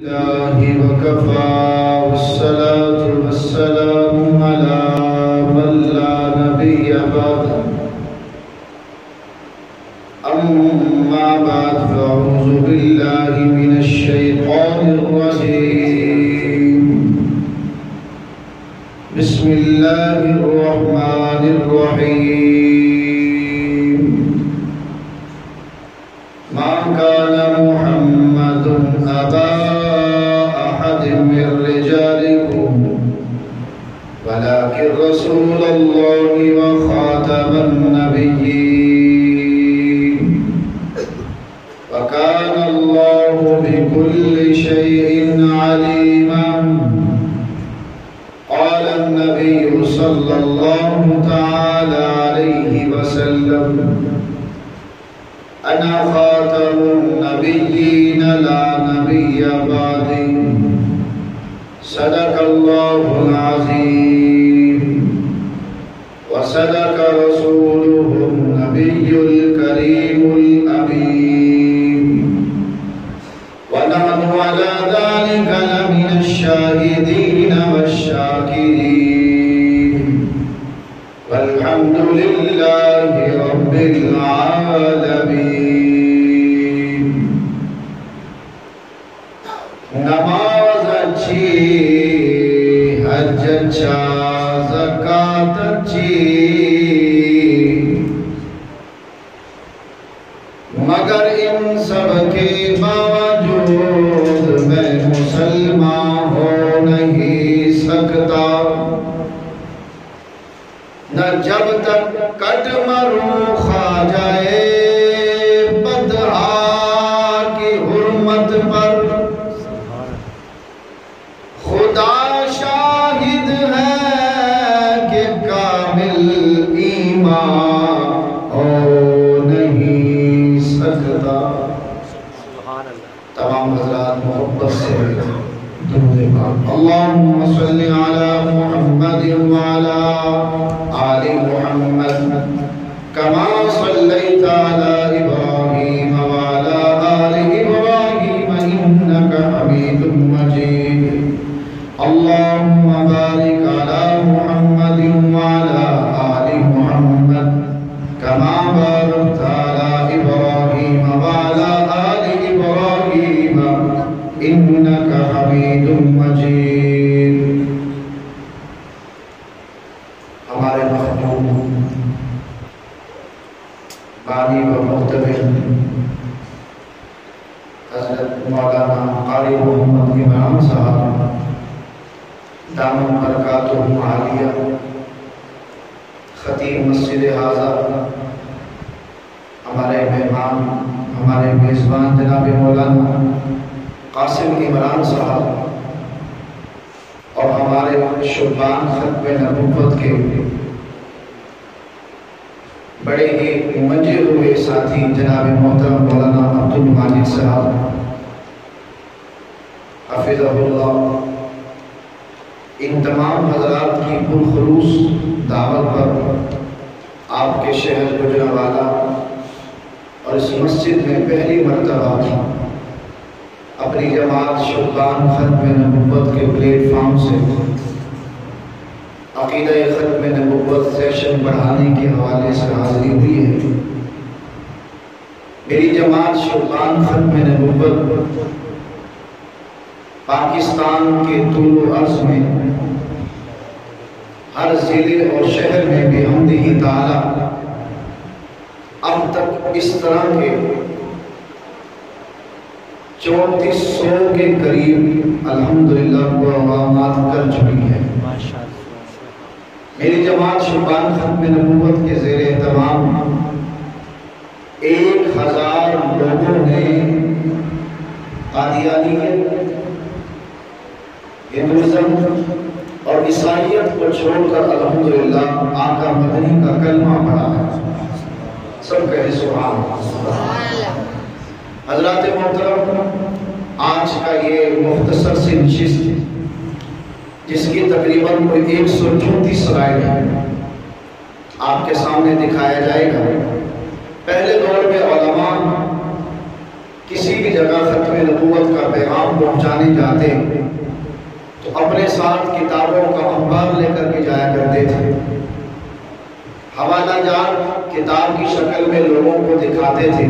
الله وكفى والصلاة والسلام على من لا نبي بعده أما بعد فأعوذ بالله من الشيطان الرجيم بسم الله الرحمن الرحيم ما كان محمد أبا من رجالكم ولكن رسول الله وخاتم النبيين وكان الله بكل شيء عليما قال النبي صلى الله تعالى عليه وسلم أنا خاتم النبيين لا نبي بعدي صدق الله العظيم وصدق رسوله النبي الكريم الأمين ونحن على ذلك لمن الشاهدين والشاكرين والحمد لله رب العالمين. نماز اچھی حج اچھا زکاة اچھی مگر ان سب کے باوجود میں مسلمان ہو نہیں سکتا نہ جب تک کٹ مروں کھا جائے بدعا کی حرمت پر خدا شاہد ہے کہ کامل ایمان ہو نہیں سکتا. تمام حضرات محبت سے درود پاک اللہم صلی علی محمد وعلی آل محمد کما صلیت علی ابراہیم وعلی آل ابراہیم انکا حمید مجید. اللهم بارك على محمد وعلى آل محمد كما باركت على إبراهيم وعلى آل إبراهيم إنك حميد مجيد. ہمارے مخدوم بانی و مقتدر حضرت مولانا قاری محمد امام صاحب دامن برکاتہم عالیہ خطیب مسجد حاضر ہمارے مہمان ہمارے میزبان جناب مولانا قاسم عمران صاحب اور ہمارے شبان ختم نبوت کے بڑے ہی منجے ہوئے ساتھی جناب محترم مولانا عبدالماجد صاحب حفظہ اللہ. ان تمام حضرات کی پرخلوص دعوت پر آپ کے شہر گجرانوالہ اور اس مسجد میں پہلی مرتبہ اپنی جماعت شبان ختم نبوت کے پلیٹ فارم سے عقیدہ ختم نبوت سیشن بڑھانے کے حوالے سے حاضری ہوئی ہے. میری جماعت شبان ختم نبوت پاکستان کے طول و عرض میں ہر ضلع اور شہر میں بحمدہ تعالی اب تک اس طرح کے 3400 کے قریب الحمدللہ پروگرامات کر چکی ہے. میری جماعت شبان ختم نبوت کے زیر اہتمام 1000 لوگوں نے قادیانیت ہندوازم اور عیسائیت کو چھوڑ کر الحمدللہ آقا مدنی کا کلمہ پڑھا ہے. سب کہے سبحان اللہ. حضرات محترم آج کا یہ مختصر سی نشست جس کی تقریباً کوئی 134 سلائیڈ ہے آپ کے سامنے دکھایا جائے گا. پہلے دور میں علماء کسی بھی جگہ ختم نبوت کا پیغام پہنچانے جاتے تو اپنے ساتھ کتابوں کا انبار لے کر کے جایا کرتے تھے۔ حوالہ جات کتاب کی شکل میں لوگوں کو دکھاتے تھے،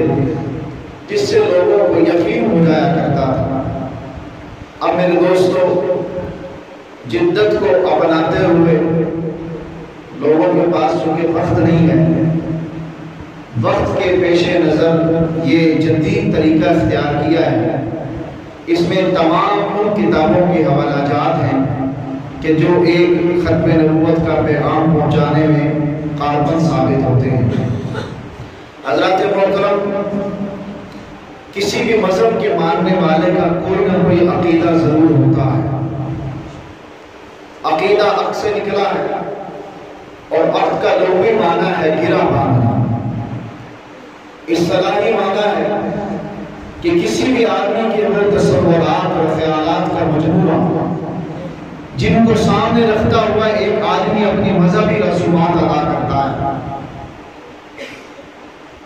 جس سے لوگوں کو یقین ہو جایا کرتا تھا۔ اب میرے دوستو، جدت کو اپناتے ہوئے لوگوں کے پاس چونکہ وقت نہیں ہے، وقت کے پیش نظر یہ جدید طریقہ اختیار کیا ہے۔ اس میں تمام ان کتابوں کے حوالہ جات ہیں کہ جو ایک ختم نبوت کا پیغام پہنچانے میں کاربن ثابت ہوتے ہیں۔ حضرات محترم، کسی بھی مذہب کے ماننے والے کا کوئی نہ کوئی عقیدہ ضرور ہوتا ہے۔ عقیدہ عقد سے نکلا ہے، اور عقد کا لغوی معنی ہے گرا باندھنا۔ اصطلاحی معنی ہے کہ کسی بھی آدمی کے اندر تصورات اور خیالات کا مجموعہ جن کو سامنے رکھتا ہوا ایک آدمی اپنی مذہبی رسومات ادا کرتا ہے،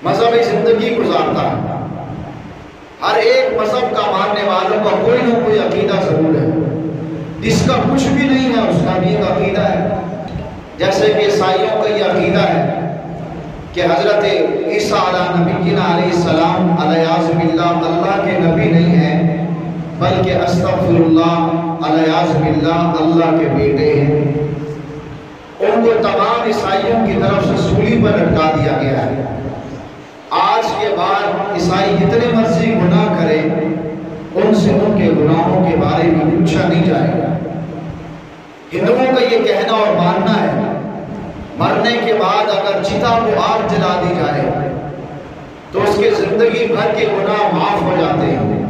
مذہبی زندگی گزارتا ہے۔ ہر ایک مذہب کا ماننے والوں کا کوئی نہ کوئی عقیدہ ضرور ہے۔ جس کا کچھ بھی نہیں ہے اس کا بھی ایک عقیدہ ہے۔ جیسے کہ عیسائیوں کا یہ عقیدہ ہے کہ حضرت عیسیٰ نبینا علیہ السلام علیہ باللہ اللہ کے نبی نہیں ہیں، بلکہ استغفر اللہ علیہ باللہ اللہ کے بیٹے ہیں۔ ان کو تمام عیسائیوں کی طرف سے سولی پر لٹکا دیا گیا ہے۔ آج کے بعد عیسائی جتنے مرضی گناہ کریں، ان سے ان کے گناہوں کے بارے میں پوچھا نہیں جائے گا۔ ہندوؤں کا یہ کہنا اور ماننا ہے مرنے کے بعد اگر چتا کو آگ جلا دی جائے تو اس کے زندگی بھر کے گناہ معاف ہو جاتے ہیں۔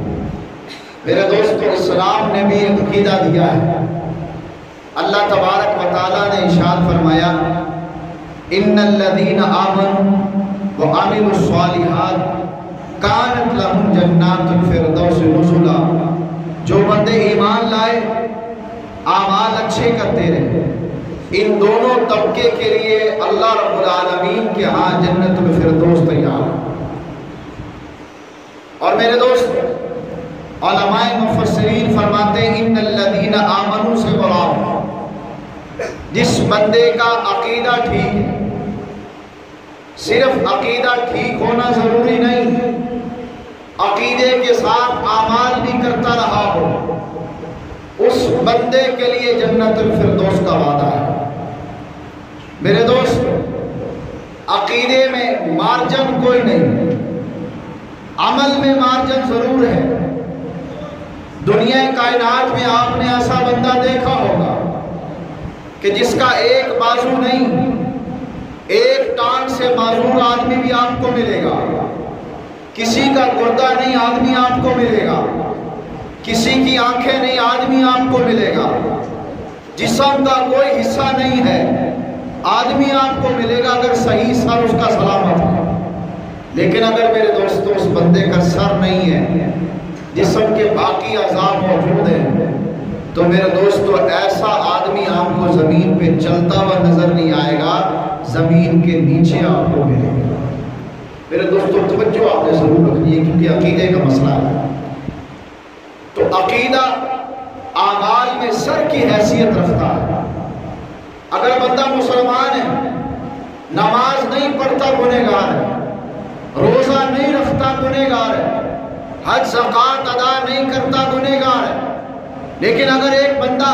میرے دوستو، اسلام نے بھی ایک عقیدہ دیا ہے۔ اللہ تبارک و تعالیٰ نے ارشاد فرمایا، ان الذین آمنوا وعملوا الصالحات کانت لہم جنات الفردوس نزلا۔ جو بندے ایمان لائے، اعمال اچھے کرتے رہے، ان دونوں طبقے کے لیے اللہ رب العالمین کے ہاں جنت الفردوس تیار ہے۔ اور میرے دوست، علماء مفسرین فرماتے ہیں ان الذین آمنوا سے مراد جس بندے کا عقیدہ ٹھیک ہے۔ صرف عقیدہ ٹھیک ہونا ضروری نہیں، عقیدے کے ساتھ اعمال بھی کرتا رہا ہو، اس بندے کے لیے جنت الفردوس کا وعدہ ہے۔ میرے دوست، عقیدے میں مارجن کوئی نہیں، عمل میں مارجن ضرور ہے۔ دنیا کائنات میں آپ نے ایسا بندہ دیکھا ہوگا کہ جس کا ایک بازو نہیں، ایک ٹانگ سے معذور آدمی بھی آپ کو ملے گا، کسی کا گردہ نہیں آدمی آپ کو ملے گا، کسی کی آنکھیں نہیں آدمی آپ کو ملے گا، جسم کا کوئی حصہ نہیں ہے آدمی آپ کو ملے گا اگر صحیح سر اس کا سلامت ہے۔ لیکن اگر میرے دوستو اس بندے کا سر نہیں ہے، جسم کے باقی اعضاء موجود ہیں، تو میرے دوستو ایسا آدمی آپ کو زمین پہ چلتا ہوا نظر نہیں آئے گا، زمین کے نیچے آپ کو ملے گا۔ میرے دوستو توجہ آپ نے ضرور رکھنی ہے کیونکہ عقیدے کا مسئلہ ہے۔ تو عقیدہ اعمال میں سر کی حیثیت رکھتا ہے۔ اگر بندہ مسلمان ہے، نماز نہیں پڑھتا گنہگار ہے، روزہ نہیں رکھتا گنہگار ہے، حج زکوٰۃ ادا نہیں کرتا گنہگار ہے، لیکن اگر ایک بندہ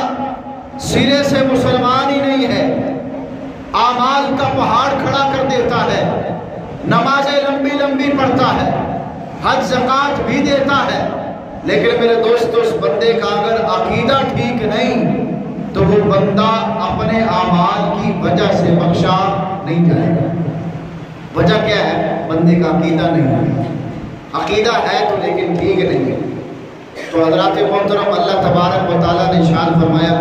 سرے سے مسلمان ہی نہیں ہے، اعمال کا پہاڑ کھڑا کر دیتا ہے، نمازیں لمبی لمبی پڑھتا ہے، حج زکوٰۃ بھی دیتا ہے، لیکن میرے دوستو اس بندے کا اگر عقیدہ ٹھیک نہیں تو وہ بندہ اپنے اعمال کی وجہ سے بخشا نہیں جائے گا۔ وجہ کیا ہے؟ بندے کا عقیدہ نہیں ہے۔ عقیدہ ہے تو لیکن ٹھیک نہیں ہے۔ تو حضرات محترم، اللہ تبارک و تعالیٰ نے ارشاد فرمایا،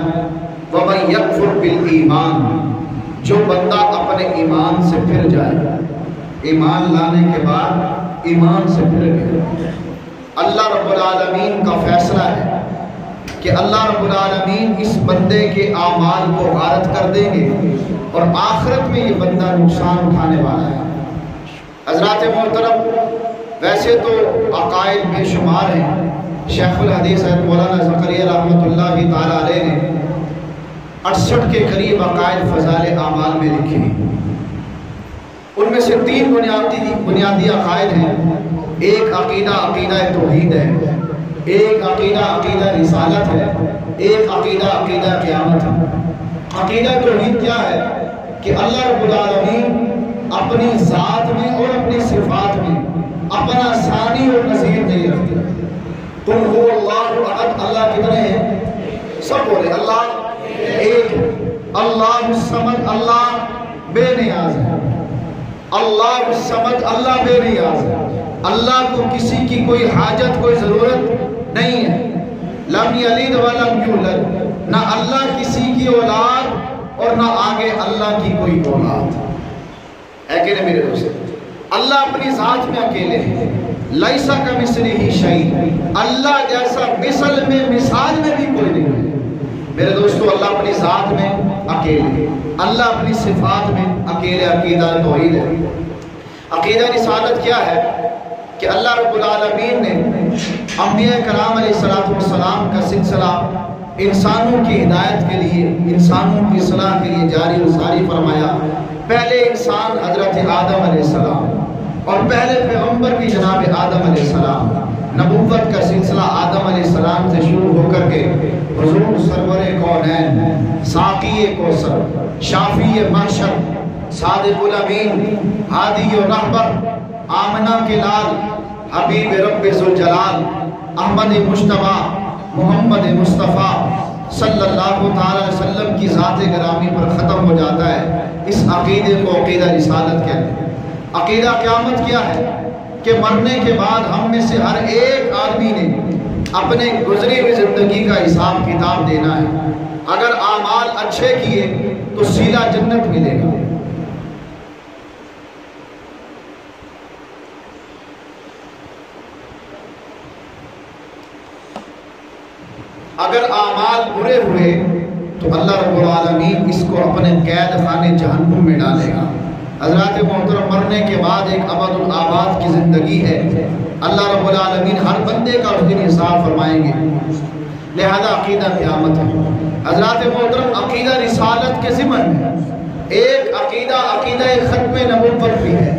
وَمَن يَكْفُرْ بِالْإِيمَانِ، جو بندہ اپنے ایمان سے پھر جائے، ایمان لانے کے بعد ایمان سے پھر گیا، اللہ رب العالمین کا فیصلہ ہے کہ اللہ رب العالمین اس بندے کے اعمال کو غارت کر دیں گے اور آخرت میں یہ بندہ نقصان اٹھانے والا ہے۔ حضرات محترم، ویسے تو عقائد بے شمار ہیں. شیخ الحدیث حضرت مولانا زکریا رحمۃ اللہ تعالیٰ علیہ نے 68 کے قریب عقائد فضائل اعمال میں لکھے ہیں. ان میں سے 3 بنیادی عقائد ہیں. ایک عقیدہ عقیدہ توحید ہے، ایک عقیدہ عقیدہ رسالت ہے، ایک عقیدہ عقیدہ قیامت ہے. عقیدہ توحید کیا ہے؟ کہ اللہ رب العالمین اپنی ذات میں اور اپنی صفات میں اپنا ثانی اور نظیر نہیں رکھتے. قل هو اللہ احد. اللہ کتنے ہیں؟ سب بولے اللہ ایک. اللہ الصمد، اللہ بے نیاز ہے. اللہ الصمد، اللہ بے نیاز ہے. اللہ کو کسی کی کوئی حاجت، کوئی ضرورت نہیں ہے. لم یلد ولم یولد، نہ اللہ کسی کی اولاد اور نہ آگے اللہ کی کوئی اولاد ہے کہ نہیں میرے دوست؟ اللہ اپنی ذات میں اکیلے ہیں. لیسا کمثلہ شیء، اللہ جیسا مثل میں مثال میں بھی کوئی نہیں ہے. میرے دوستو اللہ اپنی ذات میں اکیلے، اللہ اپنی صفات میں اکیلے. عقیدہ توحید ہے. عقیدہ رسالت کیا ہے؟ کہ اللہ رب العالمین نے انبیاء کرام علیہ السلام کا سلسلہ انسانوں کی ہدایت کے لیے، انسانوں کی اصلاح کے لیے جاری و ساری فرمایا. پہلے انسان حضرت آدم علیہ السلام اور پہلے پیغمبر بھی جناب آدم علیہ السلام. نبوت کا سلسلہ آدم علیہ السلام سے شروع ہو کر کے حضور سرور کونین، ساقی کوثر، شافی محشر، صادق الامین، ہادی و رہبر، آمنہ کے لال، حبیب رب ذوالجلال، احمد مجتبیٰ، محمد مصطفیٰ صلی اللہ تعالی علیہ وسلم کی ذات گرامی پر ختم ہو جاتا ہے. اس عقیدے کو عقیدہ رسالت کہتے ہیں. عقیدہ قیامت کیا ہے؟ کہ مرنے کے بعد ہم میں سے ہر ایک آدمی نے اپنے گزری ہوئی زندگی کا حساب کتاب دینا ہے. اگر اعمال اچھے کیے تو سیدھا جنت ملے گا. اگر اعمال برے ہوئے تو اللہ رب العالمین اس کو اپنے قید خانے جہنم میں ڈالے گا. حضرات محترم، مرنے کے بعد ایک ابد الآباد کی زندگی ہے. اللہ رب العالمین ہر بندے کا اس دن حساب فرمائیں گے. لہذا عقیدہ قیامت ہے. حضرات محترم، عقیدہ رسالت کے ضمن ہے ایک عقیدہ عقیدہ ختم نبوت بھی ہے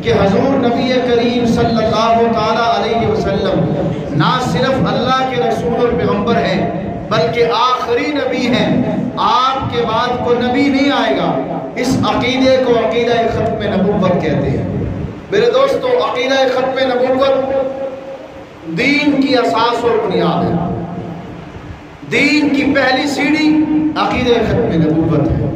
کہ حضور نبی کریم صلی اللہ تعالی علیہ وسلم نہ صرف اللہ کے رسول اور پیغمبر ہیں بلکہ آخری نبی ہیں. آپ کے بعد کوئی نبی نہیں آئے گا. اس عقیدے کو عقیدہ ختم نبوت کہتے ہیں. میرے دوستو، عقیدہ ختم نبوت دین کی اساس اور بنیاد ہے. دین کی پہلی سیڑھی عقیدہ ختم نبوت ہے.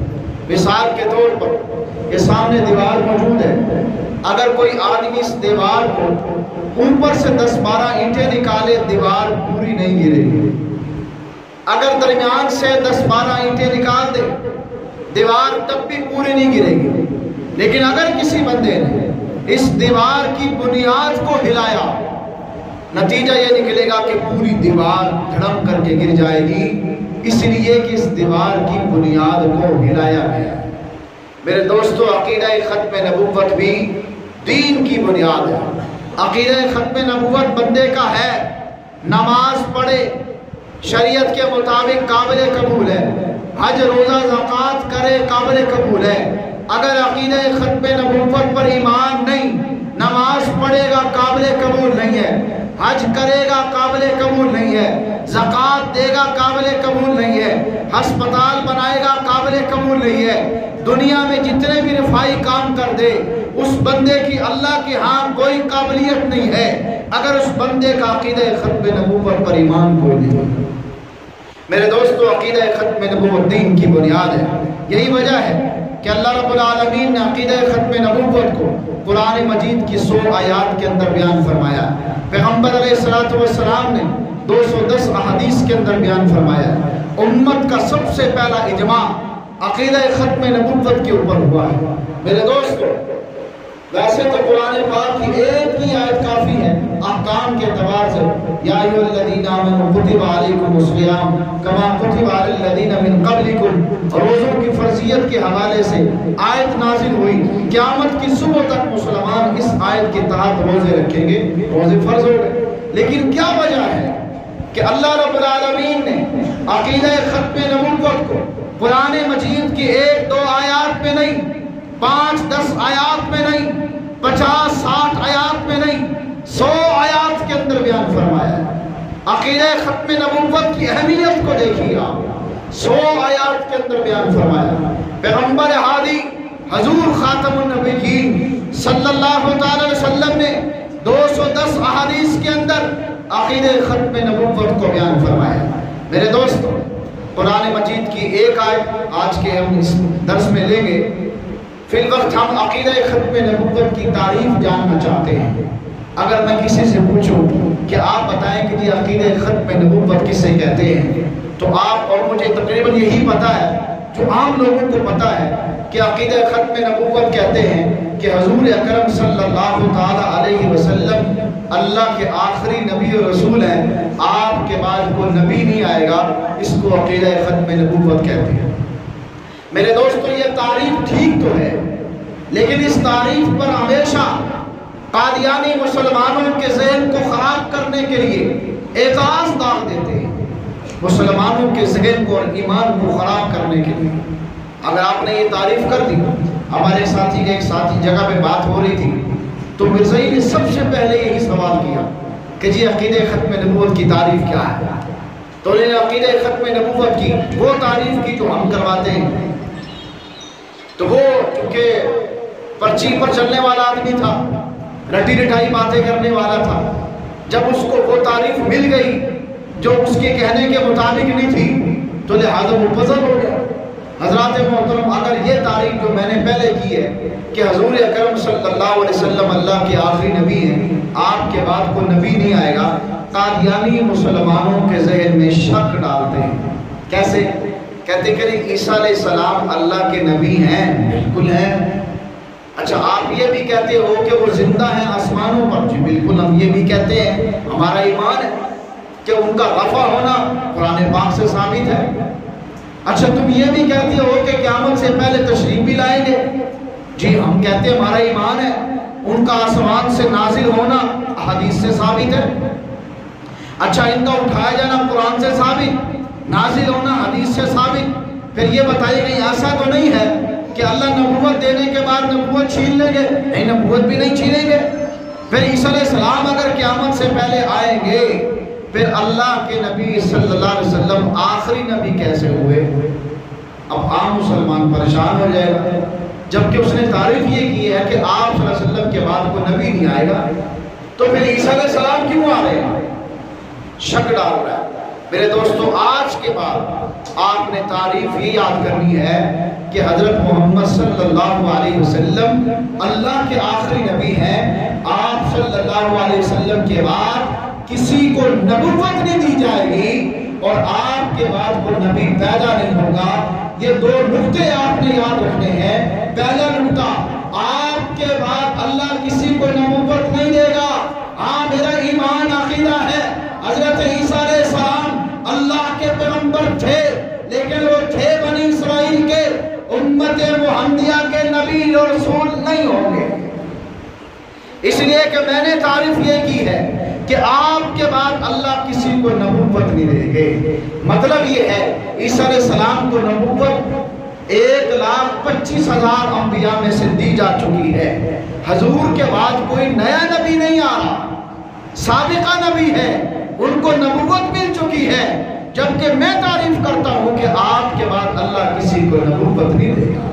مثال کے طور پر یہ سامنے دیوار موجود ہے. اگر کوئی آدمی اس دیوار کو اوپر سے 10-12 اینٹیں نکالے دیوار پوری نہیں گرے گی. اگر درمیان سے 10-12 اینٹیں نکال دے دیوار تب بھی پوری نہیں گرے گی. لیکن اگر کسی بندے نے اس دیوار کی بنیاد کو ہلایا نتیجہ یہ نکلے گا کہ پوری دیوار دھڑم کر کے گر جائے گی، اس لیے کہ اس دیوار کی بنیاد کو ہلایا گیا ہے. میرے دوستو، عقیدہ ختم نبوت بھی دین کی بنیاد ہے. عقیدہ ختم نبوت بندے کا ہے نماز پڑھے شریعت کے مطابق قابل قبول ہے، حج روزہ زکوٰۃ کرے قابل قبول ہے. اگر عقیدہ ختم نبوت پر ایمان نہیں، نماز پڑھے گا قابل قبول نہیں ہے، حج کرے گا قابل قبول نہیں ہے، زکوٰۃ دے گا قابل قبول نہیں ہے، ہسپتال بنائے گا قابل قبول نہیں ہے. دنیا میں جتنے بھی رفائی کام کر دے اس بندے کی اللہ کے ہاں کوئی قابلیت نہیں ہے اگر اس بندے کا عقیدہ ختم نبوت پر ایمان کوئی نہیں. میرے دوستو، عقیدہ ختم نبوت دین کی بنیاد ہے. یہی وجہ ہے کہ اللہ رب العالمین نے عقیدہ ختم نبوت کو قرآن مجید کی 100 آیات کے اندر بیان فرمایا. پیغمبر علیہ السلام نے 210 احادیث کے اندر بیان فرمایا. امت کا سب سے پہلا اجماع عقیدہ ختم نبوت کے اوپر ہوا ہے. میرے دوستو، ویسے تو قرآن پاک کی ایک ہی آیت کافی ہے احکام کے اعتبار سے، یا ایھا الذین آمنوا کتب علیکم الصیام کما کتب علی الذین من قبلکم، روزوں کی فرضیت کے حوالے سے آیت نازل ہوئی، قیامت کی صبح تک مسلمان اس آیت کے تحت روزے رکھیں گے، روزے فرض ہو گئے۔ لیکن کیا وجہ ہے کہ اللہ رب العالمین نے عقیدہ ختم نبوت کو قرآن مجید کی 1-2 آیات میں نہیں، 5-10 آیات میں نہیں، 50-60 آیات میں نہیں، 100 آیات کے اندر بیان فرمایا ہے۔ عقیدہ ختم نبوت کی اہمیت کو دیکھیے آپ، 100 آیات کے اندر بیان فرمایا۔ پیغمبر ہادی حضور خاتم النبیین صلی اللہ تعالی علیہ وسلم نے 210 احادیث کے اندر عقیدہ ختم نبوت کو بیان فرمایا۔ میرے دوستو، قرآن مجید کی ایک آیت آج کے ہم اس درس میں لیں گے۔ فی الوقت ہم عقیدہ ختم نبوت کی تعریف جاننا چاہتے ہیں۔ اگر میں کسی سے پوچھوں کہ آپ بتائیں کہ جی عقیدہ ختم نبوت کسے کہتے ہیں، تو آپ اور مجھے تقریباً یہی پتہ ہے جو عام لوگوں کو پتہ ہے کہ عقیدہ ختم نبوت کہتے ہیں کہ حضور اکرم صلی اللہ تعالی علیہ وسلم اللہ کے آخری نبی و رسول ہیں، آپ کے بعد کوئی نبی نہیں آئے گا، اس کو عقیدہ ختم نبوت کہتے ہیں۔ میرے دوستو، یہ تعریف ٹھیک تو ہے، لیکن اس تعریف پر ہمیشہ قادیانی مسلمانوں کے ذہن کو خراب کرنے کے لیے اعتراض داغ دیتے ہیں، مسلمانوں کے ذہن کو اور ایمان کو خراب کرنے کے لیے۔ اگر آپ نے یہ تعریف کر دی، ہمارے ساتھی کے ایک ساتھی جگہ پہ بات ہو رہی تھی تو مرزائی نے سب سے پہلے یہی سوال کیا کہ جی عقیدہ ختم نبوت کی تعریف کیا ہے؟ تو انہوں نے عقیدہ ختم نبوت کی وہ تعریف کی جو ہم کرواتے ہیں۔ تو وہ چونکہ پرچی پر چلنے والا آدمی تھا، رٹی رٹائی باتیں کرنے والا تھا، جب اس کو وہ تعریف مل گئی جو اس کے کہنے کے مطابق نہیں تھی تو لہذا وہ پزل ہو گیا۔ حضرات محترم، اگر یہ تعریف جو میں نے پہلے کی ہے کہ حضور اکرم صلی اللہ علیہ وسلم اللہ کے آخری نبی ہیں، آپ کے بعد کوئی نبی نہیں آئے گا، قادیانی مسلمانوں کے ذہن میں شک ڈالتے ہیں۔ کیسے؟ کہتے کہ عیسیٰ علیہ السلام اللہ کے نبی ہیں، بالکل ہیں۔ اچھا، آپ یہ بھی کہتے ہو کہ وہ زندہ ہیں آسمانوں پر؟ جی بالکل، ہم یہ بھی کہتے ہیں، ہمارا ایمان ہے کہ ان کا رفع ہونا قرآن پاک سے ثابت ہے۔ اچھا، تم یہ بھی کہتے ہو کہ قیامت سے پہلے تشریف بھی لائیں گے؟ جی ہم کہتے ہیں، ہمارا ایمان ہے، ان کا آسمان سے نازل ہونا حدیث سے ثابت ہے۔ اچھا، ان کا اٹھایا جانا قرآن سے ثابت، نازل ہونا حدیث سے ثابت۔ پھر یہ بتائیے کہ ایسا تو نہیں ہے کہ اللہ نبوت دینے کے بعد نبوت چھین لیں گے؟ نہیں، نبوت بھی نہیں چھینیں گے۔ پھر عیسیٰ علیہ السلام اگر قیامت سے پہلے آئیں گے، پھر اللہ کے نبی صلی اللہ علیہ وسلم آخری نبی کیسے ہوئے؟ اب عام مسلمان پریشان ہو جائے گا، جبکہ اس نے تعریف یہ کی ہے کہ آپ صلی اللہ علیہ وسلم کے بعد کوئی نبی نہیں آئے گا، تو پھر عیسیٰ علیہ السلام کیوں آ رہے ہیں؟ شک ڈال رہا ہے۔ میرے دوستو، آج کے بعد آپ نے تعریف ہی یاد کرنی ہے کہ حضرت محمد صلی اللہ علیہ وسلم اللہ کے آخری نبی ہیں۔ آپ صلی اللہ علیہ وسلم کے بعد کسی کو نبوت نہیں دی جائے گی اور آپ کے بعد کوئی نبی پیدا نہیں ہوگا۔ یہ دو نقطے آپ نے یاد رکھنے ہیں۔ پہلا نقطہ، آپ کے بعد اللہ کسی کو نبوت نہیں دے گا۔ ہاں، میرا ایمان عقیدہ ہے حضرت عیسیٰ علیہ السلام اللہ کے پیغمبر تھے، لیکن وہ تھے بنی اسرائیل کے، امت محمدیہ کے نبی اور رسول نہیں ہوں گے۔ اس لیے کہ میں نے تعریف یہ کی ہے کہ آپ کے بعد اللہ کسی کو نبوت نہیں دے گے۔ مطلب یہ ہے عیسیٰ علیہ السلام کو نبوت 1,25,000 انبیاء میں سے دی جا چکی ہے۔ حضور کے بعد کوئی نیا نبی نہیں آ رہا، سابقہ نبی ہے، ان کو نبوت مل چکی ہے، جبکہ میں تعریف کرتا ہوں کہ آپ کے بعد اللہ کسی کو نبوت نہیں دے گا۔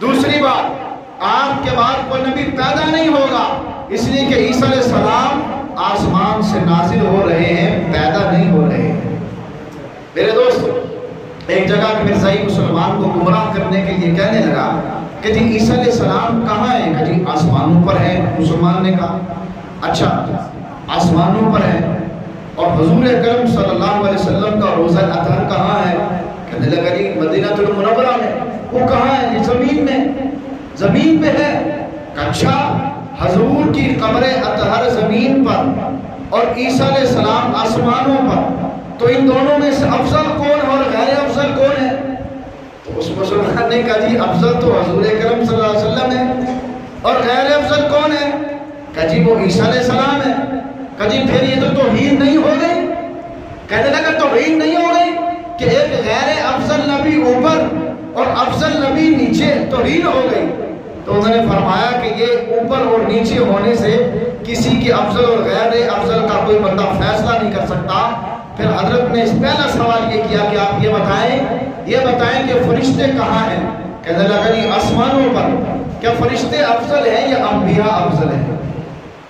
دوسری بات، آپ کے بعد کوئی نبی پیدا نہیں ہوگا، اس لیے کہ عیسیٰ علیہ السلام آسمان سے نازل ہو رہے ہیں، پیدا نہیں ہو رہے ہیں۔ میرے دوست، ایک جگہ مرزائی مسلمان کو گمراہ کرنے کے لیے کہنے لگا کہ جی عیسیٰ علیہ السلام کہاں ہیں؟ کہ جی آسمانوں پر ہیں۔ مسلمان نے کہا اچھا آسمانوں پر ہیں، اور حضور اکرم صلی اللہ علیہ وسلم کا روزہ اطہر کہاں ہے؟ کہنے لگا جی مدینہ المنورہ میں۔ وہ کہاں ہے؟ جی زمین میں، زمین پہ ہے۔ اچھا حضور کی قبر اطہر زمین پر اور عیسیٰ علیہ السلام آسمانوں پر، تو ان دونوں میں سے افضل کون اور غیر افضل کون ہے؟ تو اس مسلمان نے کہا جی افضل تو حضور اکرم صلی اللہ علیہ وسلم ہے، اور غیر افضل کون ہے؟ کہا جی وہ عیسیٰ علیہ السلام ہے۔ کہا جی پھر یہ تو توہین نہیں ہو گئی؟ کہنے لگا توہین نہیں ہو گئی کہ ایک غیر افضل نبی اوپر اور افضل نبی نیچے، توہین ہو گئی؟ تو انہوں نے فرمایا کہ یہ اوپر اور نیچے ہونے سے کسی کے افضل اور غیر افضل کا کوئی بندہ فیصلہ نہیں کر سکتا۔ پھر حضرت نے اس پہلا سوال یہ کیا کہ آپ یہ بتائیں کہ فرشتے کہاں ہیں؟ کہنے لگا جی آسمانوں پر۔ کیا فرشتے افضل ہیں یا انبیاء افضل ہیں؟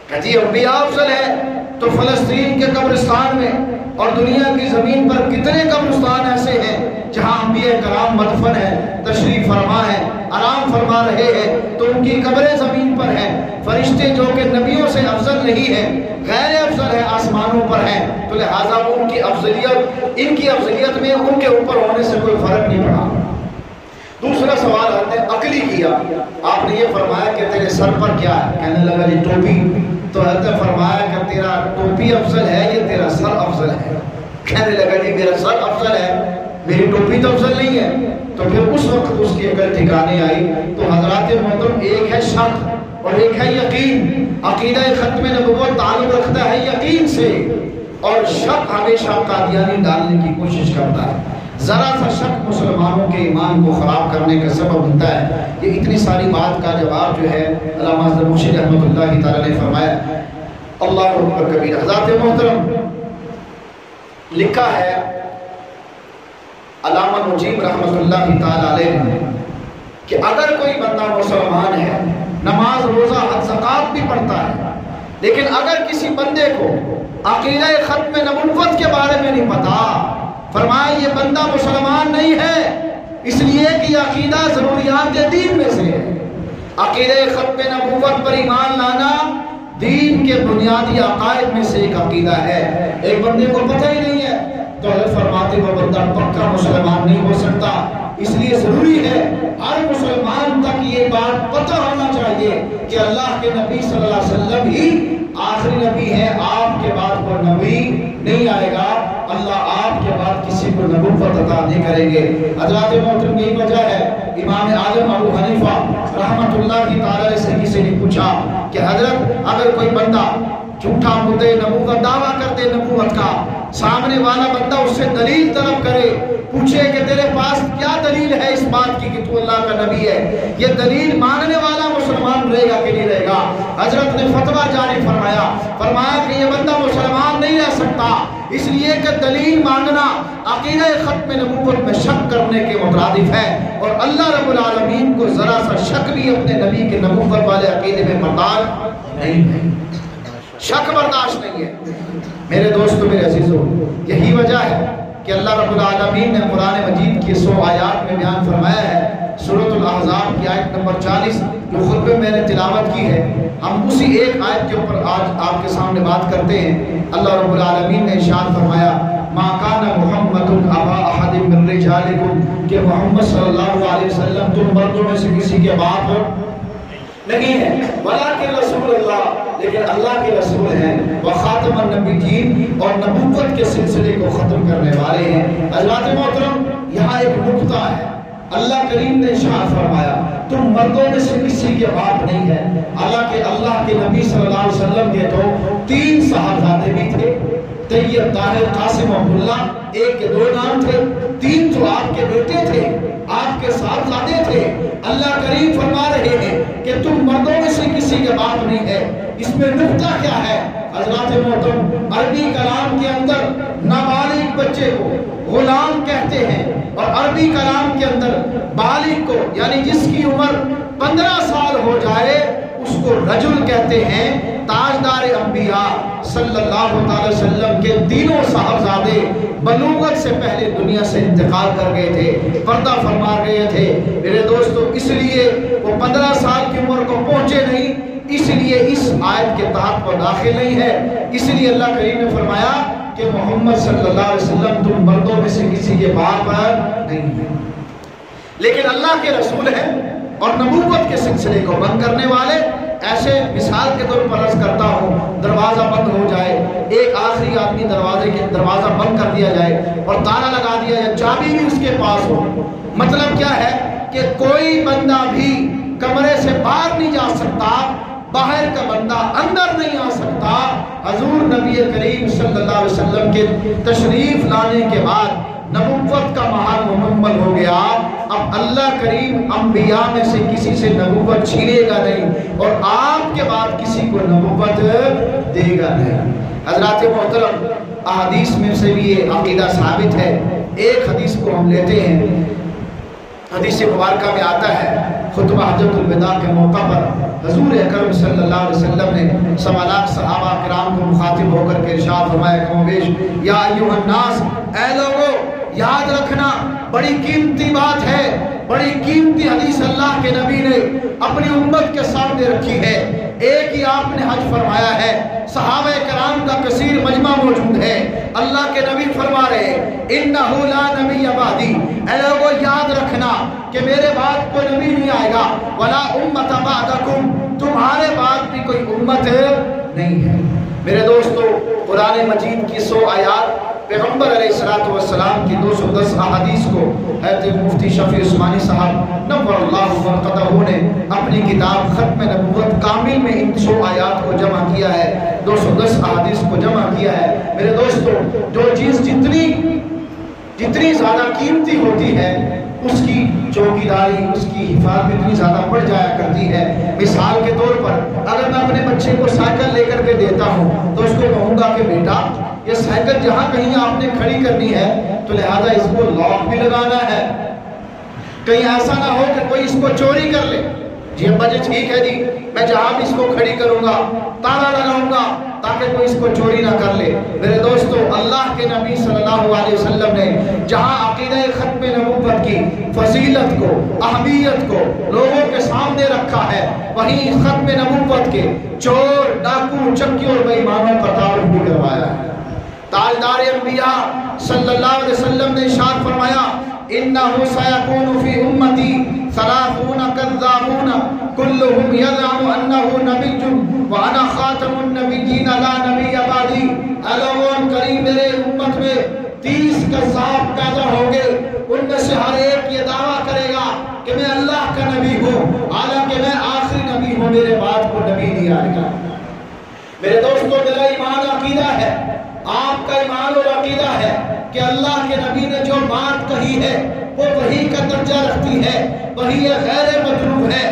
کہ جی انبیاء افضل ہیں۔ تو فلسطین کے قبرستان میں اور دنیا کی زمین پر کتنے قبرستان ایسے ہیں جہاں انبیاء کرام مدفن ہیں، تشریف فرما ہیں، آرام فرما رہے ہیں، تو ان کی قبریں زمین پر ہیں۔ فرشتے جو کہ نبیوں سے افضل نہیں ہیں، غیر افضل ہیں، آسمانوں پر ہیں، تو لہٰذا ان کی افضلیت میں ان کے اوپر ہونے سے کوئی فرق نہیں پڑا۔ دوسرا سوال آپ نے عقلی کیا، آپ نے یہ فرمایا کہ تیرے سر پر کیا ہے؟ کہنے لگا جی ٹوپی۔ تو حضرت نے فرمایا کہ تیرا ٹوپی افضل ہے یا تیرا سر افضل ہے؟ کہنے لگا جی میرا سر افضل ہے، میری ٹوپی تو افضل نہیں ہے۔ تو پھر اس وقت اس کی عقل ٹھکانے آئی۔ تو حضرات محترم، ایک ہے شک اور ایک ہے یقین۔ عقیدہ ختم نبوت تعلق رکھتا ہے یقین سے، اور شک ہمیشہ قادیانی ڈالنے کی کوشش کرتا ہے۔ ذرا سا شک مسلمانوں کے ایمان کو خراب کرنے کا سبب بنتا ہے۔ یہ اتنی ساری بات کا جواب جو ہے علامہ حضرت مرشد رحمۃ اللہ تعالی نے فرمایا۔ اللہ اکبر کبیر۔ حضرات محترم، لکھا ہے علامہ نجیب رحمۃ اللہ تعالی علیہ نے کہ اگر کوئی بندہ مسلمان ہے، نماز روزہ حج زکات بھی پڑھتا ہے، لیکن اگر کسی بندے کو عقیدہ ختم نبوت کے بارے میں نہیں پتا، فرمایا یہ بندہ مسلمان نہیں ہے، اس لیے کہ عقیدہ ضروریات دین میں سے ہے۔ عقیدہ ختم نبوت پر ایمان لانا دین کے بنیادی عقائد میں سے ایک عقیدہ ہے۔ ایک بندے کو پتہ ہی نہیں ہے تو حضرت فرماتے وہ بندہ پکا مسلمان نہیں ہو سکتا۔ اس لیے ضروری ہے ہر مسلمان تک یہ بات پتہ ہونا چاہیے کہ اللہ کے نبی صلی اللہ علیہ وسلم ہی آخری نبی ہے، آپ کے بعد کوئی نبی نہیں آئے گا، اللہ آپ کے بعد کسی کو نبوت عطا نہیں کریں گے۔ حضرات محترم، یہی وجہ ہے امام اعظم ابو حنیفہ رحمۃ اللہ تعالی سے کسی نے پوچھا کہ حضرت اگر کوئی بندہ جھوٹا مدعی نبوت دعویٰ کرتے نبوت کا، سامنے والا بندہ اس سے دلیل طلب کرے، پوچھے کہ تیرے پاس کیا دلیل ہے اس بات کی کہ تو اللہ کا نبی ہے، یہ دلیل ماننے والا مسلمان رہے گا کہ نہیں رہے گا؟ حضرت نے فتویٰ جاری فرمایا کہ یہ بندہ مسلمان نہیں رہ سکتا، اس لیے کہ دلیل مانگنا عقیدہ ختم نبوت میں شک کرنے کے مترادف ہے، اور اللہ رب العالمین کو ذرا سا شک بھی اپنے نبی کے نبوت والے عقیدے میں برداشت نہیں ہے، شک برداشت نہیں ہے۔ میرے دوستو، میرے عزیزو، یہی وجہ ہے کہ اللہ رب العالمین نے قرآن مجید کی 100 آیات میں بیان فرمایا ہے۔ سورۃ الاحزاب کی آیت نمبر 40 جو خطبے میں نے تلاوت کی ہے، ہم اسی ایک آیت کے اوپر آج آپ کے سامنے بات کرتے ہیں۔ اللہ رب العالمین نے ارشاد فرمایا ما کان محمد ابا احد من رجالکم، کہ محمد صلی اللہ علیہ وسلم تم مردوں میں سے کسی کے باپ نہیں ہے، ولکن رسول اللہ، لیکن اللہ کے رسول ہیں، وخاتم النبیین، اور نبوت کے سلسلے کو ختم کرنے والے ہیں۔ حضرات محترم، یہاں ایک نقطہ ہے، اللہ کریم نے ارشاد فرمایا تم مردوں میں سے کسی کے باپ نہیں ہے، حالانکہ اللہ کے نبی صلی اللہ علیہ وسلم کے تو 3 صاحبزادے بھی تھے، طیب، طاہر، قاسم، عبداللہ، ایک کے 2 نام تھے، 3 تو آپ کے بیٹے تھے، آپ کے صاحبزادے تھے۔ اللہ کریم فرما رہے ہیں کہ تم مردوں میں سے کسی کے باپ نہیں ہے۔ اس میں نقطہ کیا ہے؟ حضرات محترم، عربی کلام کے اندر نابالغ بچے کو غلام کہتے ہیں، اور عربی کلام کے اندر بالغ کو، یعنی جس کی عمر 15 سال ہو جائے، اس کو رجل کہتے ہیں۔ تاجدار انبیاء صلی اللہ علیہ وسلم کے تینوں صاحبزادے بلوغت سے پہلے دنیا سے انتقال کر گئے تھے، پردہ فرما گئے تھے۔ میرے دوستو، اس لیے وہ 15 سال کی عمر کو پہنچے نہیں، اس لیے اس آیت کے تحت وہ داخل نہیں ہے۔ اس لیے اللہ کریم نے فرمایا کہ محمد صلی اللہ علیہ وسلم تم مردوں میں سے کسی کے باپ نہیں ہیں، لیکن اللہ کے رسول ہیں، اور نبوت کے سلسلے کو بند کرنے والے ایسے مثال کے طور پر عرض کرتا ہوں، دروازہ بند ہو جائے، ایک آخری آدمی دروازہ بند کر دیا جائے اور تالا لگا دیا جائے، چابی بھی اس کے پاس ہو، مطلب کیا ہے کہ کوئی بندہ بھی کمرے سے باہر نہیں جا سکتا، باہر کا بندہ اندر نہیں آ سکتا۔ حضور نبی کریم صلی اللہ علیہ وسلم کے تشریف لانے کے بعد نبوت کا محل مکمل ہو گیا۔ اب اللہ کریم انبیاء میں سے کسی سے نبوت چھینے گا نہیں اور آپ کے بعد کسی کو نبوت دے گا نہیں۔ حضرات محترم، احادیث میں سے بھی یہ عقیدہ ثابت ہے۔ ایک حدیث کو ہم لیتے ہیں، حدیث مبارکہ میں آتا ہے خطبہ حجۃ الوداع کے موقع پر حضور اکرم صلی اللہ علیہ وسلم نے سوالات صحابہ کرام کو مخاطب ہو کر کے ارشاد فرمایا کم و بیش، یا ایھا الناس، اے لوگو یاد رکھنا بڑی قیمتی بات ہے، بڑی قیمتی حدیث اللہ کے نبی نے اپنی امت کے سامنے رکھی ہے۔ ایک ہی آپ نے حج فرمایا ہے، صحابہ کرام کا کثیر مجمع موجود ہے، اللہ کے نبی فرما رہے انہ لا نبی بعدی، اے لوگو یاد رکھنا کہ میرے بعد کوئی نبی نہیں آئے گا، ولا امت بعدکم، تمہارے بعد بھی کوئی امت نہیں ہے۔ میرے دوستو، قرآن مجید کی 100 آیات پیغمبر علیہ السلام کی 210 احادیث کو حضرت مفتی شفیع عثمانی صاحب نور اللہ مرقدہ نے اپنی کتاب ختم نبوت کامل میں ان 100 آیات کو جمع کیا ہے، 210 احادیث کو جمع کیا ہے۔ میرے دوستو، جو چیز جتنی زیادہ قیمتی ہوتی ہے اس کی چوکیداری، اس کی حفاظت اتنی زیادہ بڑھ جایا کرتی ہے۔ مثال کے طور پر اگر میں اپنے بچے کو سائیکل لے کر کے دیتا ہوں تو اس کو کہوں گا کہ بیٹا یہ سائیکل جہاں کہیں آپ نے کھڑی کرنی ہے تو لہذا اس کو لاک بھی لگانا ہے، کہیں ایسا نہ ہو کہ کوئی اس کو چوری کر لے۔ جی ابا جی ٹھیک ہے جی، میں جہاں بھی اس کو کھڑی کروں گا تالا لگاؤں گا تاکہ کوئی اس کو چوری نہ کر لے۔ میرے دوستو، اللہ کے نبی صلی اللہ علیہ وسلم نے جہاں عقیدہ ختم نبوت کی فضیلت کو، اہمیت کو لوگوں کے سامنے رکھا ہے، وہیں ختم نبوت کے چور، ڈاکو، چکی اور بے ایمانوں کا تعارف بھی کروایا ہے۔ تاجدار انبیاء صلی اللہ علیہ وسلم نے ارشاد فرمایا انہ سیکون فی امتی 30 کذابون کلہم یزعم انہ نبی وانا خاتم النبیین لا نبی بعدی۔ اے لوگوں کریم، میرے امت میں 30 کذاب پیدا ہوں گے، ان میں سے ہر ایک یہ دعویٰ کرے گا کہ میں اللہ کا نبی ہوں، حالانکہ میں آخری نبی ہوں، میرے بعد کو نبی نہیں آئے گا۔ میرے دوستو، میرا ایمان عقیدہ ہے، آپ کا ایمان اور عقیدہ ہے کہ اللہ کے نبی نے جو بات کہی ہے وہ وحی کا درجہ رکھتی ہے، وحی غیر مطلوب ہے،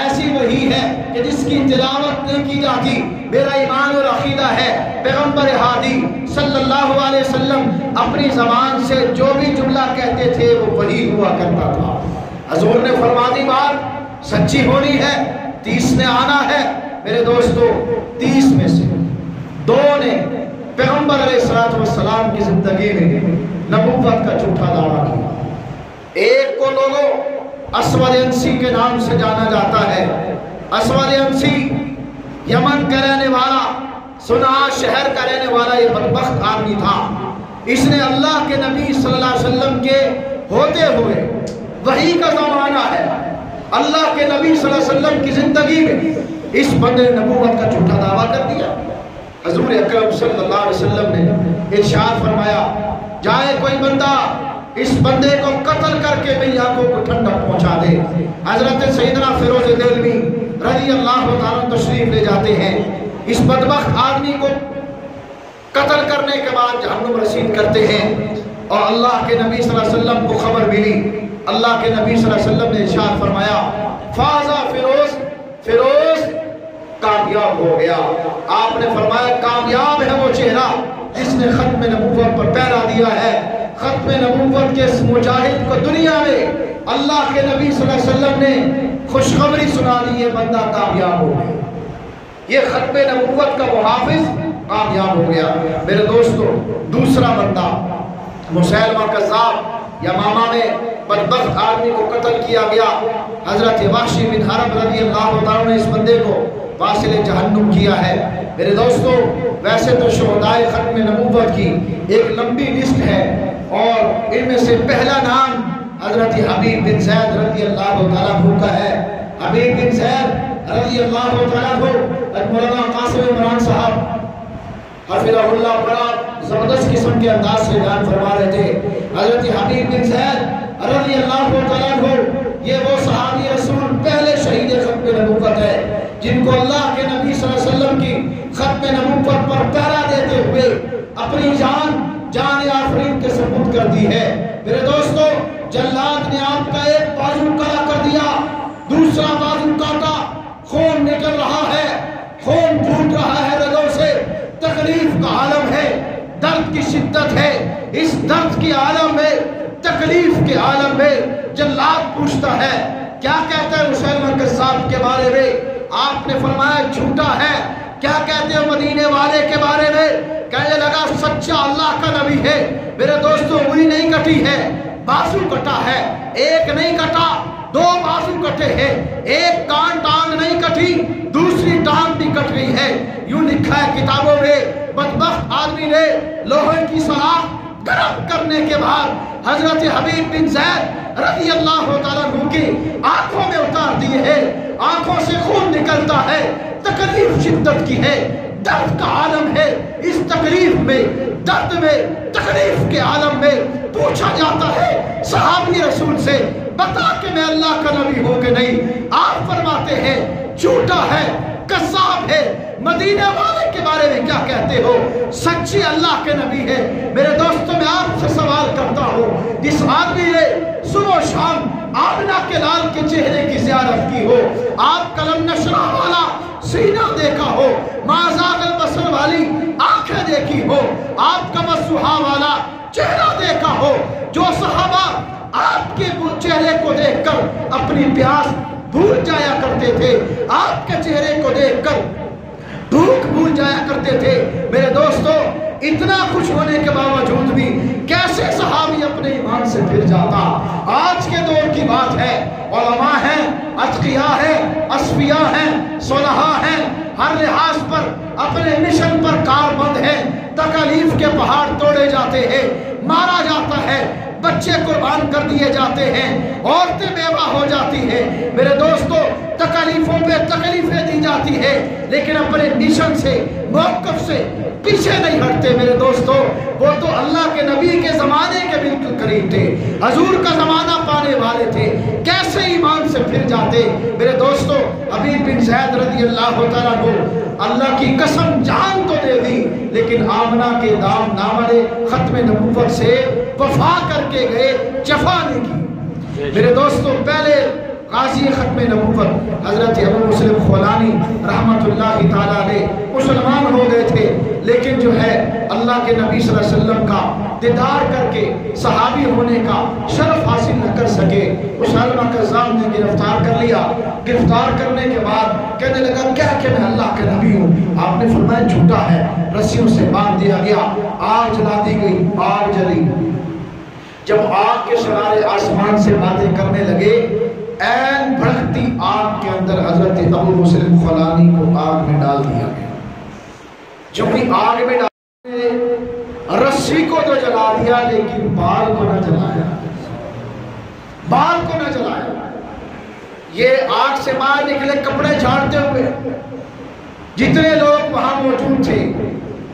ایسی وحی ہے کہ جس کی تلاوت نہیں کی جاتی۔ میرا ایمان اور عقیدہ ہے پیغمبر ہادی صلی اللہ علیہ وسلم اپنی زبان سے جو بھی جملہ کہتے تھے وہ وحی ہوا کرتا تھا۔ حضور نے فرما دی بات سچی ہونی ہے، 30 نے آنا ہے۔ میرے دوستو، 30 میں سے 2 نے پیغمبر علیہ السلام کی زندگی میں نبوت کا جھوٹا دعویٰ کیا۔ ایک کو لوگوں اسود انسی کے نام سے جانا جاتا ہے۔ اسود انسی یمن کا رہنے والا، صنعاء شہر کا رہنے والا یہ بدبخت آدمی تھا۔ اس نے اللہ کے نبی صلی اللہ علیہ وسلم کے ہوتے ہوئے، وحی کا زمانہ ہے، اللہ کے نبی صلی اللہ علیہ وسلم کی زندگی میں اس بندے نے نبوت کا جھوٹا دعویٰ کر دیا۔ حضور اکرم صلی اللہ علیہ وسلم نے ارشاد فرمایا جائے کوئی بندہ اس بندے کو قتل کر کے میری آنکھوں کو ٹھنڈک پہنچا دے۔ حضرت سیدنا فیروز دہلوی رضی اللہ تعالیٰ تشریف لے جاتے ہیں، اس بدبخت آدمی کو قتل کرنے کے بعد جہنم رسید کرتے ہیں، اور اللہ کے نبی صلی اللہ علیہ وسلم کو خبر ملی۔ اللہ کے نبی صلی اللہ علیہ وسلم نے ارشاد فرمایا فازا فیروز، فیروز کامیاب ہو گیا۔ آپ نے فرمایا کامیاب ہے وہ چہرہ جس نے ختم نبوت پر پہرا دیا ہے۔ ختم نبوت کے اس مجاہد کو دنیا میں اللہ کے نبی صلی اللہ علیہ وسلم نے خوشخبری سنا دی، یہ بندہ کامیاب ہو گیا، یہ ختم نبوت کا محافظ کامیاب ہو گیا۔ میرے دوستو، دوسرا بندہ مسیلمہ کذاب یمامہ میں بدبخت آدمی کو قتل کیا گیا۔ حضرت وحشی بن حرب رضی اللہ تعالیٰ نے اس بندے کو واصل جہنم کیا ہے۔ میرے دوستو، ویسے تو شہدائے ختم نبوت کی ایک لمبی لسٹ ہے، اور ان میں سے پہلا نام حضرت حبیب بن زید رضی اللہ تعالیٰ عنہ کا ہے۔ حبیب بن زید رضی اللہ تعالیٰ کو مولانا قاسم عمران صاحب حفظہ اللہ بڑا زبردست قسم کے انداز سے بیان فرما رہے تھے. حضرت حبیب بن زید رضی اللہ تعالیٰ کو یہ وہ صحابی رسول پہلے شہید ختم نبوت ہے جن کو اللہ کے نبی صلی اللہ علیہ وسلم کی ختم نبوت پر پہرا دیتے ہوئے اپنی جان آفرین کے سپرد کر دی ہے. میرے دوستو جلاد نے آپ کا ایک بازو کڑا کر دیا، دوسرا بازو کاٹا، خون نکل رہا ہے، خون پھوٹ رہا ہے رگوں سے، تکلیف کا عالم ہے، درد کی شدت ہے. اس درد کی عالم میں، تکلیف کے عالم میں جلاد پوچھتا ہے کیا کہتا ہے مسلمہ قذاب کے بارے میں؟ آپ نے فرمایا جھوٹا ہے. کیا کہتے ہو مدینے والے کے بارے میں؟ کہنے لگا سچا اللہ کا نبی ہے. میرے دوستو انگلی نہیں کٹی ہے، بازو کٹا ہے. ایک نہیں کٹا، دو بازو کٹے ہیں. ایک ٹانگ نہیں کٹی، دوسری ٹانگ بھی کٹ گئی ہے. یوں لکھا ہے کتابوں میں بدبخت آدمی نے لوہے کی سلاخ گرم کرنے کے بعد حضرت حبیب بن زید رضی اللہ تعالیٰ عنہ کی آنکھوں میں اتار دیے ہیں. آنکھوں سے خون نکلتا ہے، تکلیف شدت کی ہے، درد کا عالم ہے. اس تکلیف میں، درد میں، تکلیف کے عالم میں پوچھا جاتا ہے صحابی رسول سے بتا کہ میں اللہ کا نبی ہوں کہ نہیں؟ آپ فرماتے ہیں جھوٹا ہے، قذاب ہے. مدینہ والے کے بارے میں کیا کہتے ہو؟ سچی اللہ کے نبی ہے. میرے دوستوں میں آپ سے سوال کرتا ہوں، جس آدمی نے صبح و شام آمنہ کے لال کے چہرے کی زیارت کی ہو، آپ قلم نشرہ والا سینہ دیکھا ہو، مازاغ البصر والی آنکھیں دیکھی ہو، آپ کا مسوحہ والا چہرہ دیکھا ہو، جو صحابہ آپ کے چہرے کو دیکھ کر اپنی پیاس بھول جایا کرتے تھے، آپ کے چہرے کو دیکھ کر بھوک بھول جایا کرتے تھے. میرے دوستو اتنا خوش ہونے کے باوجود بھی کیسے صحابی اپنے ایمان سے پھر جاتا؟ آج کے دور کی بات ہے، علماء ہیں، اتقیاء ہیں، اصفیاء ہیں، صلحاء ہیں، ہر لحاظ پر اپنے مشن پر کاربند ہیں. تکالیف کے پہاڑ توڑے جاتے ہیں، مارا جاتا ہے، بچے قربان کر دیے جاتے ہیں، عورتیں بیوہ ہو جاتی ہیں. میرے دوستو تکالیفوں پہ تکلیفیں دی جاتی ہیں، لیکن اپنے مشن سے، موقف سے پیچھے نہیں ہٹتے. میرے دوستو وہ تو اللہ کے نبی کے زمانے کے بالکل قریب تھے، حضور کا زمانہ پانے والے تھے، کیسے ایمان سے پھر جاتے؟ میرے دوستو حبیب بن زید رضی اللہ تعالیٰ کو اللہ کی قسم جان تو دے دی، لیکن آمنہ کے دام نامے ختم نبوت سے وفا کر کے گئے، جفا نہیں کی. میرے دوستو پہلے غازی ختم نبوت حضرت ابو مسلم خولانی رحمت اللہ تعالیٰ علیہ مسلمان ہو گئے تھے، لیکن جو ہے اللہ کے نبی صلی اللہ علیہ وسلم کا دیدار کر کے صحابی ہونے کا شرف حاصل نہ کر سکے. مسلمہ قذاب نے گرفتار کر لیا. گرفتار کرنے کے بعد کہنے لگا کیا کہ میں اللہ کے نبی ہوں؟ آپ نے فرمایا جھوٹا ہے. رسیوں سے باندھ دیا گیا، آگ جلا دی گئی، آگ جلی. جب آگ کے شرارے آسمان سے باتیں کرنے لگے، این بھڑکتی آگ کے اندر حضرت ابو مسلم خولانی کو آگ میں ڈال دیا گیا. جب بھی آگ میں ڈال رسی کو تو جلا دیا، لیکن بال کو نہ جلایا، بال کو نہ جلایا. یہ آگ سے باہر نکلے کپڑے جھاڑتے ہوئے. جتنے لوگ وہاں موجود تھے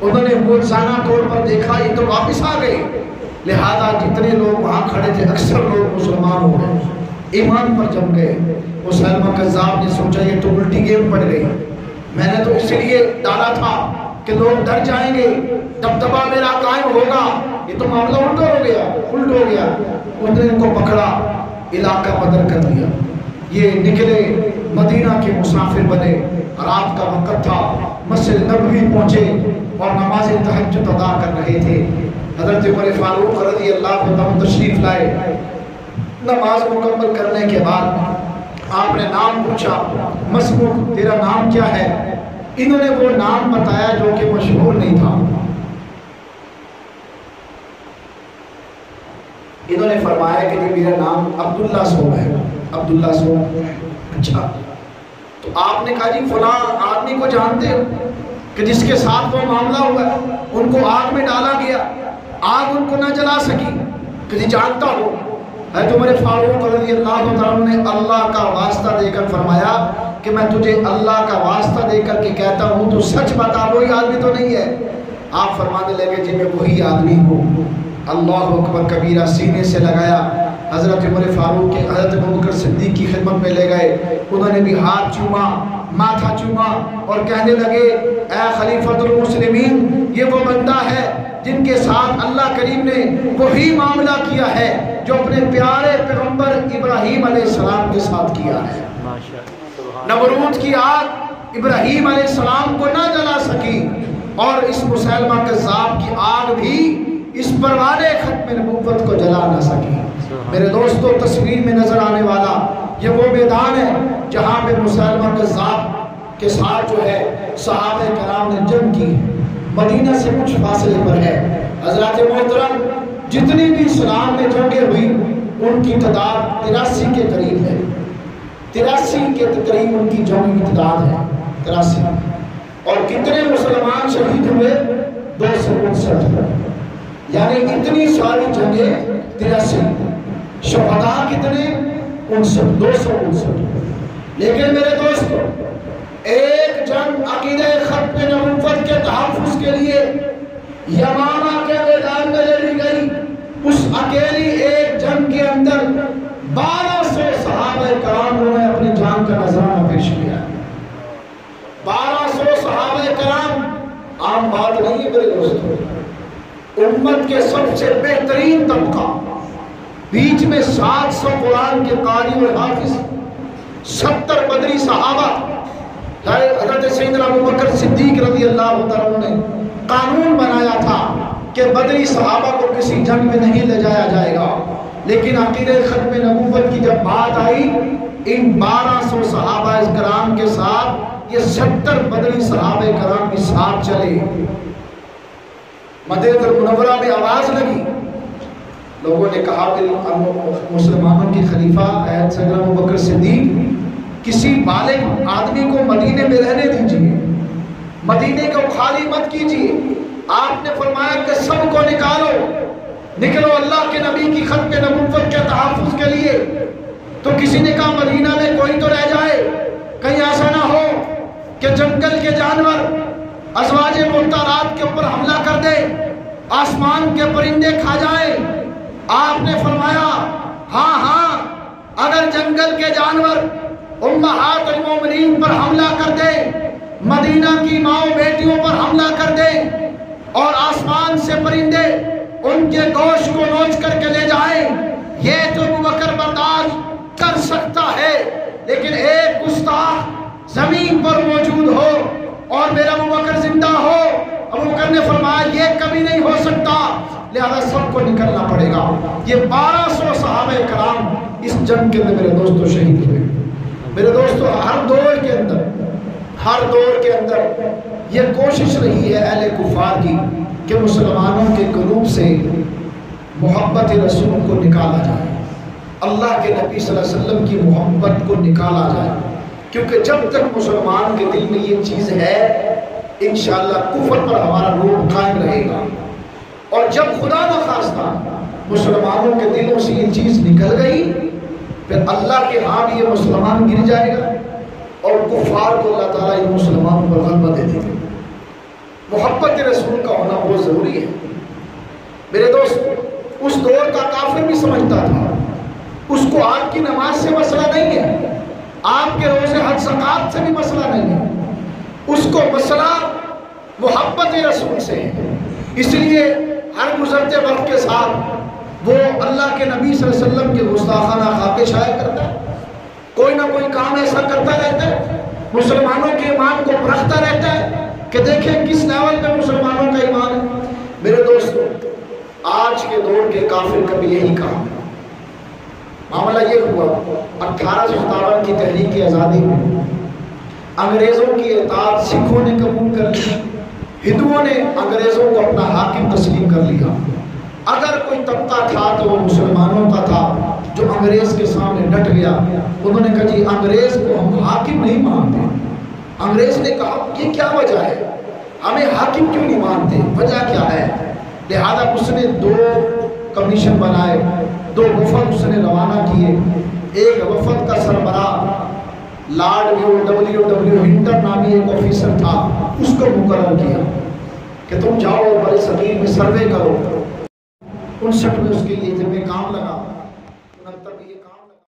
انہوں نے موجزانہ طور پر دیکھا یہ تو واپس آ گئے، لہذا جتنے لوگ وہاں کھڑے تھے اکثر لوگ مسلمان ہو گئے، ایمان پر جم گئے. مسلمہ قذاب نے سوچا یہ تو الٹی گیم پڑ گئی، میں نے تو اس لیے ڈالا تھا کہ لوگ ڈر جائیں گے، دبدبا میرا قائم ہوگا، یہ تو معاملہ الٹ ہو گیا. انہوں نے ان کو پکڑا، علاقہ بدر کر دیا. یہ نکلے، مدینہ کے مسافر بنے. رات کا وقت تھا، مسجد نبوی پہنچے اور نماز تہجد ادا کر رہے تھے. حضرت عمر فاروق رضی اللہ عنہ تشریف لائے. نماز مکمل کرنے کے بعد آپ نے نام پوچھا، مسموع تیرا نام کیا ہے؟ انہوں نے وہ نام بتایا جو کہ مشہور نہیں تھا. انہوں نے فرمایا کہ میرا نام عبداللہ سو ہے. عبداللہ سو، اچھا. تو آپ نے کہا جی فلاں آدمی کو جانتے ہو کہ جس کے ساتھ وہ معاملہ ہوا ہے، ان کو آگ میں ڈالا گیا، آگ ان کو نہ جلا سکی؟ کہ جی جانتا ہو. حضرت عمر فاروق رضی اللہ عنہ نے اللہ کا واسطہ دے کر فرمایا کہ میں تجھے اللہ کا واسطہ دے کر کے کہتا ہوں تو سچ بتا، وہی آدمی تو نہیں ہے؟ آپ فرمانے لگے جی میں وہی آدمی ہوں۔ اللہ اکبر کبیرہ سینے سے لگایا، حضرت عمر فاروق کے حضرت ابوبکر صدیق کی خدمت میں لے گئے، انہوں نے بھی ہاتھ چوما، ماتھا چوما اور کہنے لگے اے خلیفۃ المسلمین، یہ وہ بندہ ہے جن کے ساتھ اللہ کریم نے وہی معاملہ کیا ہے جو اپنے پیارے پیغمبر ابراہیم علیہ السلام کے ساتھ کیا ہے۔ نمرود کی آگ ابراہیم علیہ السلام کو نہ جلا سکی اور اس مسلمہ کذاب کی آگ بھی اس پروانے ختم نبوت کو جلا نہ سکی۔ میرے دوستو، تصویر میں نظر آنے والا یہ وہ میدان ہے جہاں پہ مسلمہ کذاب کے ساتھ جو ہے صحابہ کرام نے جنگ کی، مدینہ سے کچھ فاصلے پر ہے۔ حضرات محترم، جتنی بھی اسلام میں جنگیں ہوئی ان کی تعداد 83 کے قریب ہے، 83 کے قریب ان کی جنگ کی تعداد ہے، 83۔ اور کتنے مسلمان شہید ہوئے؟ 259، یعنی اتنی ساری جنگیں 83، شہداء کتنے؟ 259۔ لیکن میرے دوستو، ایک جنگ عقیدہ ختم نبوت کے تحفظ کے لیے یمامہ کے میدان میں لڑی گئی، اس اکیلی ایک جنگ کے اندر 1200 صحابہ کرام نے اپنی جان کا نذرانہ پیش کیا۔ 1200 صحابہ کرام عام بات نہیں ہے میرے دوستو، امت کے سب سے بہترین طبقہ، بیچ میں 700 قرآن کے قاری اور حافظ، 70 بدری صحابہ۔ حضرت سیدنا ابوبکر صدیق رضی اللہ عنہ نے قانون بنایا تھا کہ بدری صحابہ کو کسی جنگ میں نہیں لے جایا جائے گا، لیکن عقیدہ ختم نبوت کی جب بات آئی، ان 1200 صحابہ کرام کے ساتھ یہ 70 بدری صحابہ کرام بھی ساتھ چلے۔ مدینہ المنورہ میں آواز لگی، لوگوں نے کہا کہ مسلمانوں کے خلیفہ حضرت سیدنا ابوبکر صدیق، کسی بالغ آدمی کو مدینے میں رہنے دیجیے، مدینے کو خالی مت کیجیے۔ آپ نے فرمایا کہ سب کو نکلو اللہ کے نبی کی ختم نبوت کے تحفظ کے لیے۔ تو کسی نے کہا مدینہ میں کوئی تو رہ جائے، کہیں ایسا نہ ہو کہ جنگل کے جانور ازواج مطہرات کے اوپر حملہ کر دے، آسمان کے پرندے کھا جائیں۔ آپ نے فرمایا ہاں، اگر جنگل کے جانور امہات المومنین پر حملہ کر دے، مدینہ کی ماؤں بیٹیوں پر حملہ کر دے اور آسمان سے پرندے ان کے گوشت کو نوچ کر کے لے جائیں، یہ تو ابوبکر برداشت کر سکتا ہے، لیکن ایک گستاخ زمین پر موجود ہو اور میرا ابوبکر زندہ ہو، ابوبکر نے فرمایا یہ کبھی نہیں ہو سکتا، لہذا سب کو نکلنا پڑے گا۔ یہ 1200 صحابہ کرام اس جنگ کے اندر میرے دوستو شہید ہوئے۔ میرے دوستو، ہر دور کے اندر یہ کوشش رہی ہے اہل کفار کی کہ مسلمانوں کے قلوب سے محبت رسول کو نکالا جائے، اللہ کے نبی صلی اللہ علیہ وسلم کی محبت کو نکالا جائے، کیونکہ جب تک مسلمان کے دل میں یہ چیز ہے انشاءاللہ کفر پر ہمارا روح قائم رہے گا، اور جب خدا نخواستہ مسلمانوں کے دلوں سے یہ چیز نکل گئی پھر اللہ کے ہاں بھی یہ مسلمان گر جائے گا اور کفار کو اللہ تعالیٰ یہ مسلمانوں پر غلبہ دے دے گا۔ محبت رسول کا ہونا بہت ضروری ہے میرے دوست۔ اس دور کا کافر بھی سمجھتا تھا، اس کو آپ کی نماز سے مسئلہ نہیں ہے، آپ کے روزے حج زکات سے بھی مسئلہ نہیں ہے، اس کو مسئلہ محبت رسول سے ہے۔ اس لیے ہر گزرتے وقت کے ساتھ وہ اللہ کے نبی صلی اللہ علیہ وسلم کے گستاخانہ خاکے شائع کرتا ہے، کوئی نہ کوئی کام ایسا کرتا رہتا ہے، مسلمانوں کے ایمان کو پرکھتا رہتا ہے کہ دیکھیں کس لیول پہ مسلمانوں کا ایمان ہے۔ میرے دوستو، آج کے دور کے کافر کا بھی یہی کام ہے۔ معاملہ یہ ہوا 1857 کی تحریک آزادی میں انگریزوں کی اطاعت سکھوں نے قبول کر لی، ہندوؤں نے انگریزوں کو اپنا حاکم تسلیم کر لیا۔ اگر کوئی طبقہ تھا تو وہ مسلمانوں کا تھا جو انگریز کے سامنے ڈٹ گیا، انہوں نے کہا جی انگریز کو ہم حاکم نہیں مانتے۔ انگریز نے کہا یہ کیا وجہ ہے، ہمیں حاکم کیوں نہیں مانتے، وجہ کیا ہے؟ لہذا اس نے 2 کمیشن بنائے، 2 وفد اس نے روانہ کیے. ایک وفد کا سربراہ لارڈ W ہنٹر نامی ایک آفیسر تھا, اس کو مقرر کیا کہ تم جاؤ بڑے صغیر میں سروے کرو. 59 میں اس کے لیے ذمہ کام لگا.